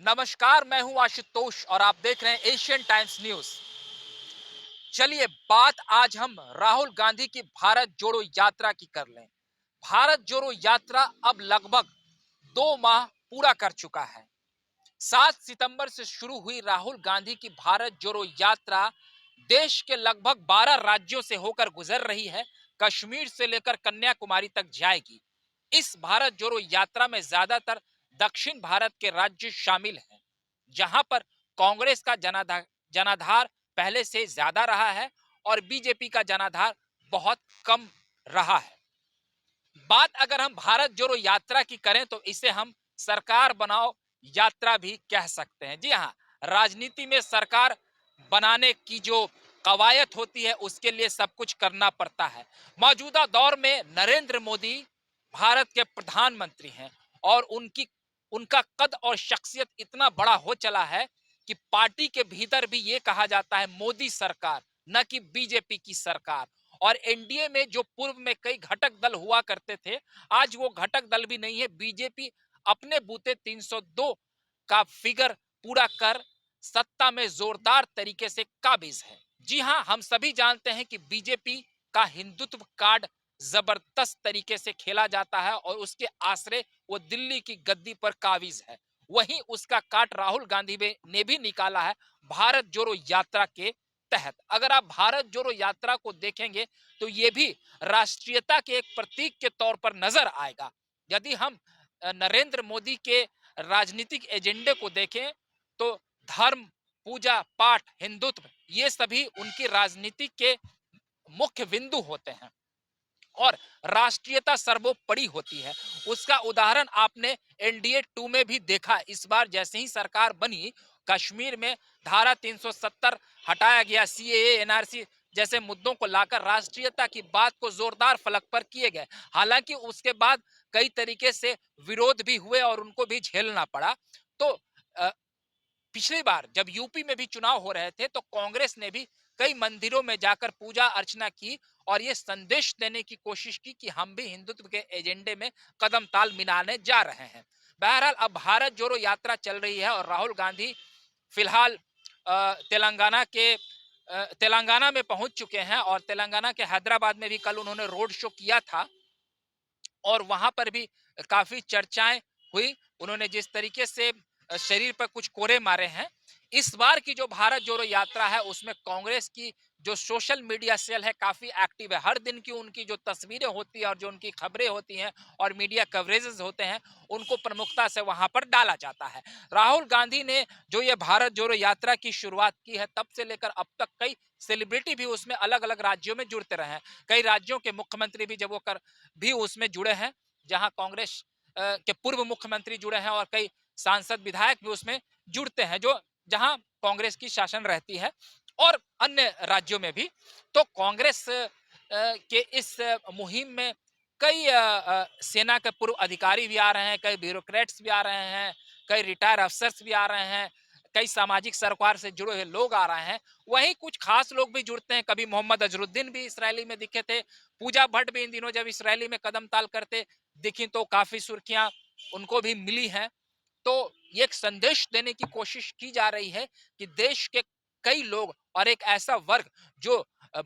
नमस्कार, मैं हूं आशुतोष और आप देख रहे हैं एशियन टाइम्स न्यूज। चलिए बात आज हम राहुल गांधी की भारत जोड़ो यात्रा की कर लें। भारत जोड़ो यात्रा अब लगभग 2 माह पूरा कर चुका है। 7 सितंबर से शुरू हुई राहुल गांधी की भारत जोड़ो यात्रा देश के लगभग 12 राज्यों से होकर गुजर रही है। कश्मीर से लेकर कन्याकुमारी तक जाएगी। इस भारत जोड़ो यात्रा में ज्यादातर दक्षिण भारत के राज्य शामिल हैं, जहां पर कांग्रेस का जनाधार पहले से ज्यादा रहा है और बीजेपी का जनाधार बहुत कम रहा है। बात अगर हम भारत जोड़ो यात्रा की करें तो इसे हम सरकार बनाओ यात्रा भी कह सकते हैं। जी हाँ, राजनीति में सरकार बनाने की जो कवायद होती है उसके लिए सब कुछ करना पड़ता है। मौजूदा दौर में नरेंद्र मोदी भारत के प्रधानमंत्री हैं और उनका कद और शख्सियत इतना बड़ा हो चला है कि पार्टी के भीतर भी ये कहा जाता है मोदी सरकार, न कि बीजेपी की सरकार। और एनडीए में जो पूर्व में कई घटक दल हुआ करते थे, आज वो घटक दल भी नहीं है। बीजेपी अपने बूते 302 का फिगर पूरा कर सत्ता में जोरदार तरीके से काबिज है। जी हां, हम सभी जानते हैं कि बीजेपी का हिंदुत्व कार्ड जबरदस्त तरीके से खेला जाता है और उसके आसरे वो दिल्ली की गद्दी पर काबिज है। वहीं उसका कार्ड राहुल गांधी ने भी निकाला है भारत जोड़ो यात्रा के तहत। अगर आप भारत जोड़ो यात्रा को देखेंगे तो ये भी राष्ट्रीयता के एक प्रतीक के तौर पर नजर आएगा। यदि हम नरेंद्र मोदी के राजनीतिक एजेंडे को देखें तो धर्म, पूजा पाठ, हिंदुत्व ये सभी उनकी राजनीति के मुख्य बिंदु होते हैं और राष्ट्रीयता सर्वोपरि होती है। उसका उदाहरण आपने एनडीए 2 में भी देखा। इस बार जैसे ही सरकार बनी, कश्मीर में धारा 370 हटाया गया, सीएए, एनआरसी जैसे मुद्दों को लाकर राष्ट्रीयता की बात को जोरदार फलक पर किए गए। हालांकि उसके बाद कई तरीके से विरोध भी हुए और उनको भी झेलना पड़ा। तो अ, पिछली बार जब यूपी में भी चुनाव हो रहे थे तो कांग्रेस ने भी कई मंदिरों में जाकर पूजा अर्चना की और ये संदेश देने की कोशिश की कि हम भी हिंदुत्व के एजेंडे में कदम ताल मिलाने जा रहे हैं। बहरहाल अब भारत जोड़ो यात्रा चल रही है और राहुल गांधी फिलहाल तेलंगाना में पहुंच चुके हैं और तेलंगाना के हैदराबाद में भी कल उन्होंने रोड शो किया था और वहां पर भी काफी चर्चाएं हुई। उन्होंने जिस तरीके से शरीर पर कुछ कोरे मारे हैं। इस बार की जो भारत जोड़ो यात्रा है उसमें कांग्रेस की जो सोशल मीडिया सेल है काफी एक्टिव है। हर दिन की उनकी जो तस्वीरें होती है और जो उनकी खबरें होती हैं और मीडिया कवरेजेस होते हैं उनको प्रमुखता से वहां पर डाला जाता है। राहुल गांधी ने जो ये भारत जोड़ो यात्रा की शुरुआत की है तब से लेकर अब तक कई सेलिब्रिटी भी उसमें अलग अलग राज्यों में जुड़ते रहे हैं। कई राज्यों के मुख्यमंत्री भी जब वो कर भी उसमें जुड़े हैं, जहां कांग्रेस के पूर्व मुख्यमंत्री जुड़े हैं और कई सांसद विधायक भी उसमें जुड़ते हैं जो जहां कांग्रेस की शासन रहती है और अन्य राज्यों में भी। तो कांग्रेस के इस मुहिम में कई सेना के पूर्व अधिकारी भी आ रहे हैं, कई ब्यूरोक्रेट्स भी आ रहे हैं, कई रिटायर अफसर्स भी आ रहे हैं, कई सामाजिक सरोकार से जुड़े हुए लोग आ रहे हैं। वहीं कुछ खास लोग भी जुड़ते हैं। कभी मोहम्मद अजरुद्दीन भी इसराइली में दिखे थे, पूजा भट्ट भी इन दिनों जब इसराइली में कदम ताल करते दिखी तो काफी सुर्खियां उनको भी मिली हैं। तो ये एक संदेश देने की कोशिश की जा रही है कि देश के कई लोग और एक ऐसा वर्ग जो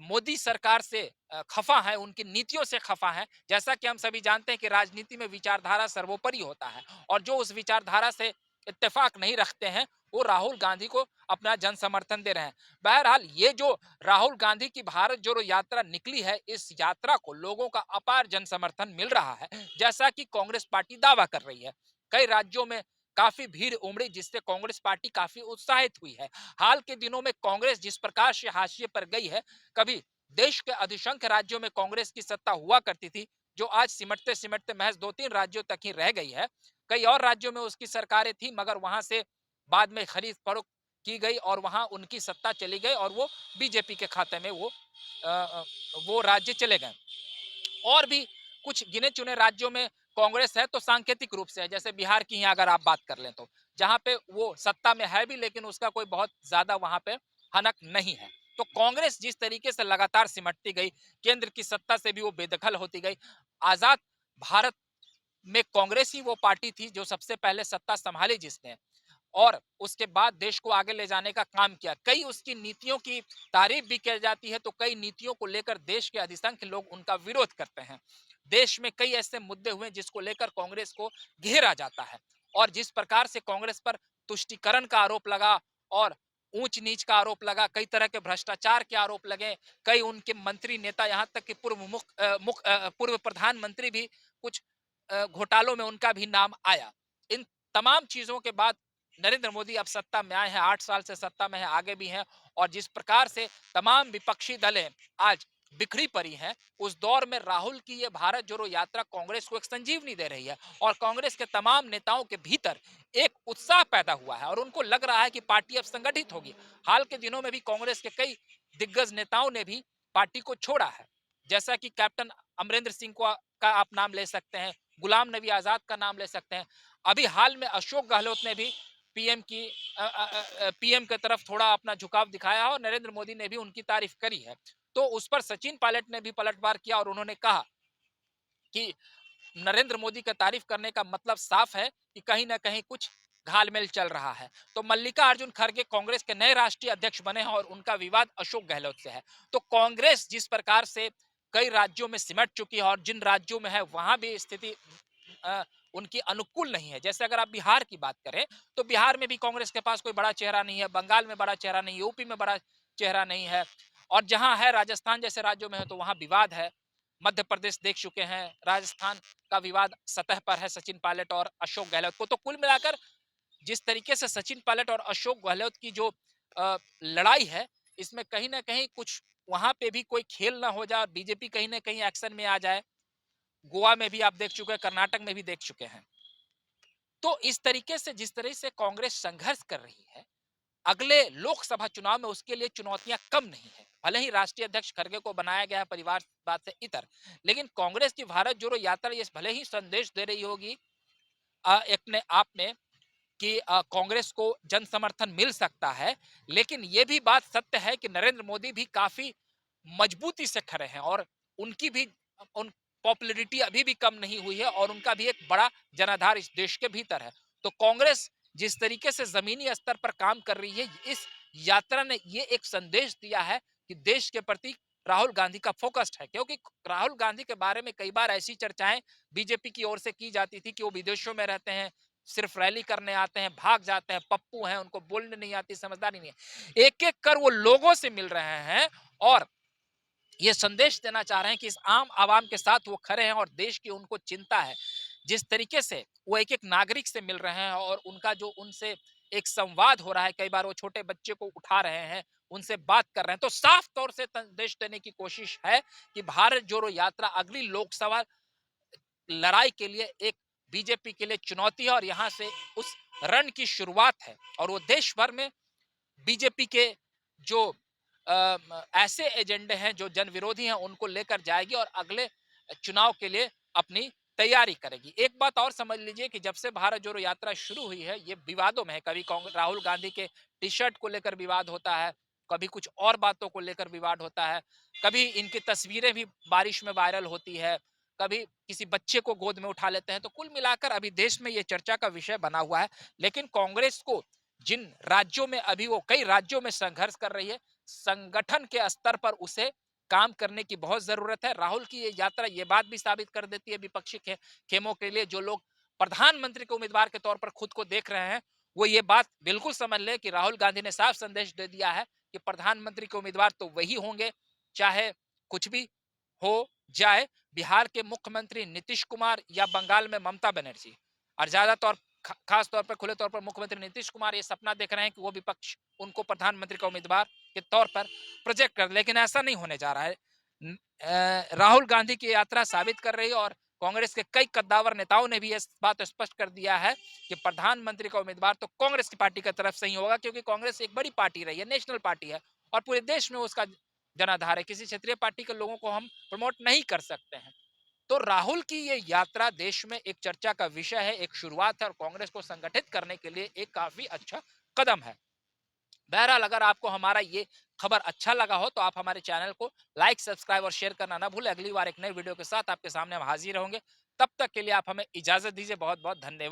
मोदी सरकार से खफा है, उनकी नीतियों से खफा है। जैसा कि हम सभी जानते हैं कि राजनीति में विचारधारा सर्वोपरि होता है और जो उस विचारधारा से इत्तेफाक नहीं रखते हैं वो राहुल गांधी को अपना जन समर्थन दे रहे हैं। बहरहाल ये जो राहुल गांधी की भारत जोड़ो यात्रा निकली है, इस यात्रा को लोगों का अपार जन समर्थन मिल रहा है, जैसा कि कांग्रेस पार्टी दावा कर रही है। कई राज्यों में काफी भीड़ उमड़ी जिससे कांग्रेस पार्टी काफी उत्साहित हुई है। हाल के दिनों में कांग्रेस जिस प्रकार से हाशिए पर गई है, कभी देश के अधिसंख्य राज्यों में कांग्रेस की सत्ता हुआ करती थी, जो आज सिमटते सिमटते महज 2-3 राज्यों तक ही रह गई है। कई और राज्यों में उसकी सरकारें थी मगर वहां से बाद में खरीद फरोख्त की गई और वहां उनकी सत्ता चली गई और वो बीजेपी के खाते में वो राज्य चले गए। और भी कुछ गिने चुने राज्यों में कांग्रेस है तो सांकेतिक रूप से है, जैसे बिहार की ही अगर आप बात कर लें तो जहां पे वो सत्ता में है भी लेकिन उसका कोई बहुत ज्यादा वहां पे हनक नहीं है। तो कांग्रेस जिस तरीके से लगातार सिमटती गई, केंद्र की सत्ता से भी वो बेदखल होती गई। आजाद भारत में कांग्रेस ही वो पार्टी थी जो सबसे पहले सत्ता संभाली जिसने। और उसके बाद देश को आगे ले जाने का काम किया। कई उसकी नीतियों की तारीफ भी की जाती है, तो कई नीतियों को लेकर देश के अधिसंख्य लोग उनका विरोध करते हैं। देश में कई ऐसे मुद्दे हुए जिसको लेकर कांग्रेस को घेरा जाता है, और जिस प्रकार से कांग्रेस पर तुष्टीकरण का आरोप लगा और ऊंच नीच का आरोप लगा, कई तरह के भ्रष्टाचार के आरोप लगे, कई उनके मंत्री नेता, यहाँ तक कि पूर्व प्रधानमंत्री भी कुछ घोटालों में उनका भी नाम आया। इन तमाम चीजों के बाद नरेंद्र मोदी अब सत्ता में आए हैं, 8 साल से सत्ता में है, आगे भी हैं, और जिस प्रकार से तमाम विपक्षी दलें आज बिखरी पड़ी हैं, उस दौर में राहुल की ये भारत जोड़ो यात्रा कांग्रेस को एक संजीवनी दे रही है, और कांग्रेस के तमाम नेताओं के भीतर एक उत्साह पैदा हुआ है और उनको लग रहा है कि पार्टी अब संगठित होगी। हाल के दिनों में भी कांग्रेस के कई दिग्गज नेताओं ने भी पार्टी को छोड़ा है, जैसा कि कैप्टन अमरिंदर सिंह को का आप नाम ले सकते हैं, गुलाम नबी आजाद का नाम ले सकते हैं। अभी हाल में अशोक गहलोत ने भी पीएम की तरफ थोड़ा अपना झुकाव दिखाया और नरेंद्र मोदी ने भी उनकी तारीफ करी है। तो उस पर सचिन पायलट ने भी पलटवार किया और उन्होंने कहा कि नरेंद्र मोदी का तारीफ करने का मतलब साफ है कि कहीं ना कहीं कुछ घालमेल चल रहा है। तो मल्लिकार्जुन खड़गे कांग्रेस के नए राष्ट्रीय अध्यक्ष बने हैं और उनका विवाद अशोक गहलोत से है। तो कांग्रेस जिस प्रकार से कई राज्यों में सिमट चुकी है और जिन राज्यों में है वहां भी स्थिति उनकी अनुकूल नहीं है। जैसे अगर आप बिहार की बात करें तो बिहार में भी कांग्रेस के पास कोई बड़ा चेहरा नहीं है, बंगाल में बड़ा चेहरा नहीं, यूपी में बड़ा चेहरा नहीं है, और जहां है राजस्थान जैसे राज्यों में है तो वहां विवाद है। मध्य प्रदेश देख चुके हैं, राजस्थान का विवाद सतह पर है सचिन पायलट और अशोक गहलोत को। तो कुल मिलाकर जिस तरीके से सचिन पायलट और अशोक गहलोत की जो लड़ाई है, इसमें कहीं ना कहीं कुछ वहां पे भी कोई खेल ना हो जाए और बीजेपी कहीं ना कहीं एक्शन में आ जाए। गोवा में भी आप देख चुके हैं, कर्नाटक में भी देख चुके हैं। तो इस तरीके से जिस तरह से कांग्रेस संघर्ष कर रही है, अगले लोकसभा चुनाव में उसके लिए चुनौतियां कम नहीं है। भले ही राष्ट्रीय अध्यक्ष खड़गे को बनाया गया है परिवारवाद से इतर, लेकिन कांग्रेस की भारत जोड़ो यात्रा ये भले ही संदेश दे रही होगी अपने आप में कि कांग्रेस को जन समर्थन मिल सकता है, लेकिन ये भी बात सत्य है कि नरेंद्र मोदी भी काफी मजबूती से खड़े हैं और उनकी भी उन पॉपुलैरिटी अभी भी कम नहीं हुई है और उनका भी एक बड़ा जनाधार इस देश के भीतर है। तो कांग्रेस जिस तरीके से जमीनी स्तर पर काम कर रही है, इस यात्रा ने ये एक संदेश दिया है कि देश के प्रति राहुल गांधी का फोकस्ड है, क्योंकि राहुल गांधी के बारे में कई बार ऐसी चर्चाएं बीजेपी की ओर से की जाती थी कि वो विदेशों में रहते हैं, सिर्फ रैली करने आते हैं, भाग जाते हैं, पप्पू हैं, उनको बोलने नहीं आती, समझदारी नहीं है। एक एक कर वो लोगों से मिल रहे हैं और ये संदेश देना चाह रहे हैं कि इस आम आवाम के साथ वो खड़े हैं और देश की उनको चिंता है। जिस तरीके से वो एक एक नागरिक से मिल रहे हैं और उनका जो उनसे एक संवाद हो रहा है, कई बार वो छोटे बच्चे को उठा रहे हैं, उनसे बात कर रहे हैं, तो साफ तौर से संदेश देने की कोशिश है कि भारत जोड़ो यात्रा अगली लोकसभा लड़ाई के लिए एक बीजेपी के लिए चुनौती है और यहाँ से उस रण की शुरुआत है और वो देश भर में बीजेपी के जो ऐसे एजेंडे हैं जो जन विरोधी हैं उनको लेकर जाएगी और अगले चुनाव के लिए अपनी तैयारी करेगी। एक बात और समझ लीजिए कि जब से भारत जोड़ो यात्रा शुरू हुई है ये विवादों में है। कभी राहुल गांधी के टी शर्ट को लेकर विवाद होता है, कभी कुछ और बातों को लेकर विवाद होता है, कभी इनकी तस्वीरें भी बारिश में वायरल होती है, कभी किसी बच्चे को गोद में उठा लेते हैं। तो कुल मिलाकर अभी देश में ये चर्चा का विषय बना हुआ है। लेकिन कांग्रेस को जिन राज्यों में अभी वो कई राज्यों में संघर्ष कर रही है, संगठन के स्तर पर उसे काम करने की बहुत जरूरत है। राहुल की ये यात्रा ये बात भी साबित कर देती है विपक्षी खेमों के लिए, जो लोग प्रधानमंत्री के उम्मीदवार के तौर पर खुद को देख रहे हैं, वो ये बात बिल्कुल समझ ले कि राहुल गांधी ने साफ संदेश दे दिया है कि प्रधानमंत्री के उम्मीदवार तो वही होंगे, चाहे कुछ भी हो जाए। बिहार के मुख्यमंत्री नीतीश कुमार या बंगाल में ममता बनर्जी, और ज्यादातर खास तौर पर खुले तौर पर मुख्यमंत्री नीतीश कुमार ये सपना देख रहे हैं कि वो विपक्ष उनको प्रधानमंत्री का उम्मीदवार के तौर पर प्रोजेक्ट कर, लेकिन ऐसा नहीं होने जा रहा है। राहुल गांधी की यात्रा साबित कर रही है और कांग्रेस के कई कद्दावर नेताओं ने भी इस बात स्पष्ट कर दिया है कि प्रधानमंत्री का उम्मीदवार तो कांग्रेस की पार्टी की तरफ से ही होगा, क्योंकि कांग्रेस एक बड़ी पार्टी रही है, नेशनल पार्टी है और पूरे देश में उसका जनाधार है। किसी क्षेत्रीय पार्टी के लोगों को हम प्रमोट नहीं कर सकते हैं। तो राहुल की ये यात्रा देश में एक चर्चा का विषय है, एक शुरुआत है और कांग्रेस को संगठित करने के लिए एक काफी अच्छा कदम है। बहरहाल अगर आपको हमारा ये खबर अच्छा लगा हो तो आप हमारे चैनल को लाइक, सब्सक्राइब और शेयर करना ना भूलें। अगली बार एक नई वीडियो के साथ आपके सामने हम हाजिर होंगे। तब तक के लिए आप हमें इजाजत दीजिए। बहुत बहुत धन्यवाद।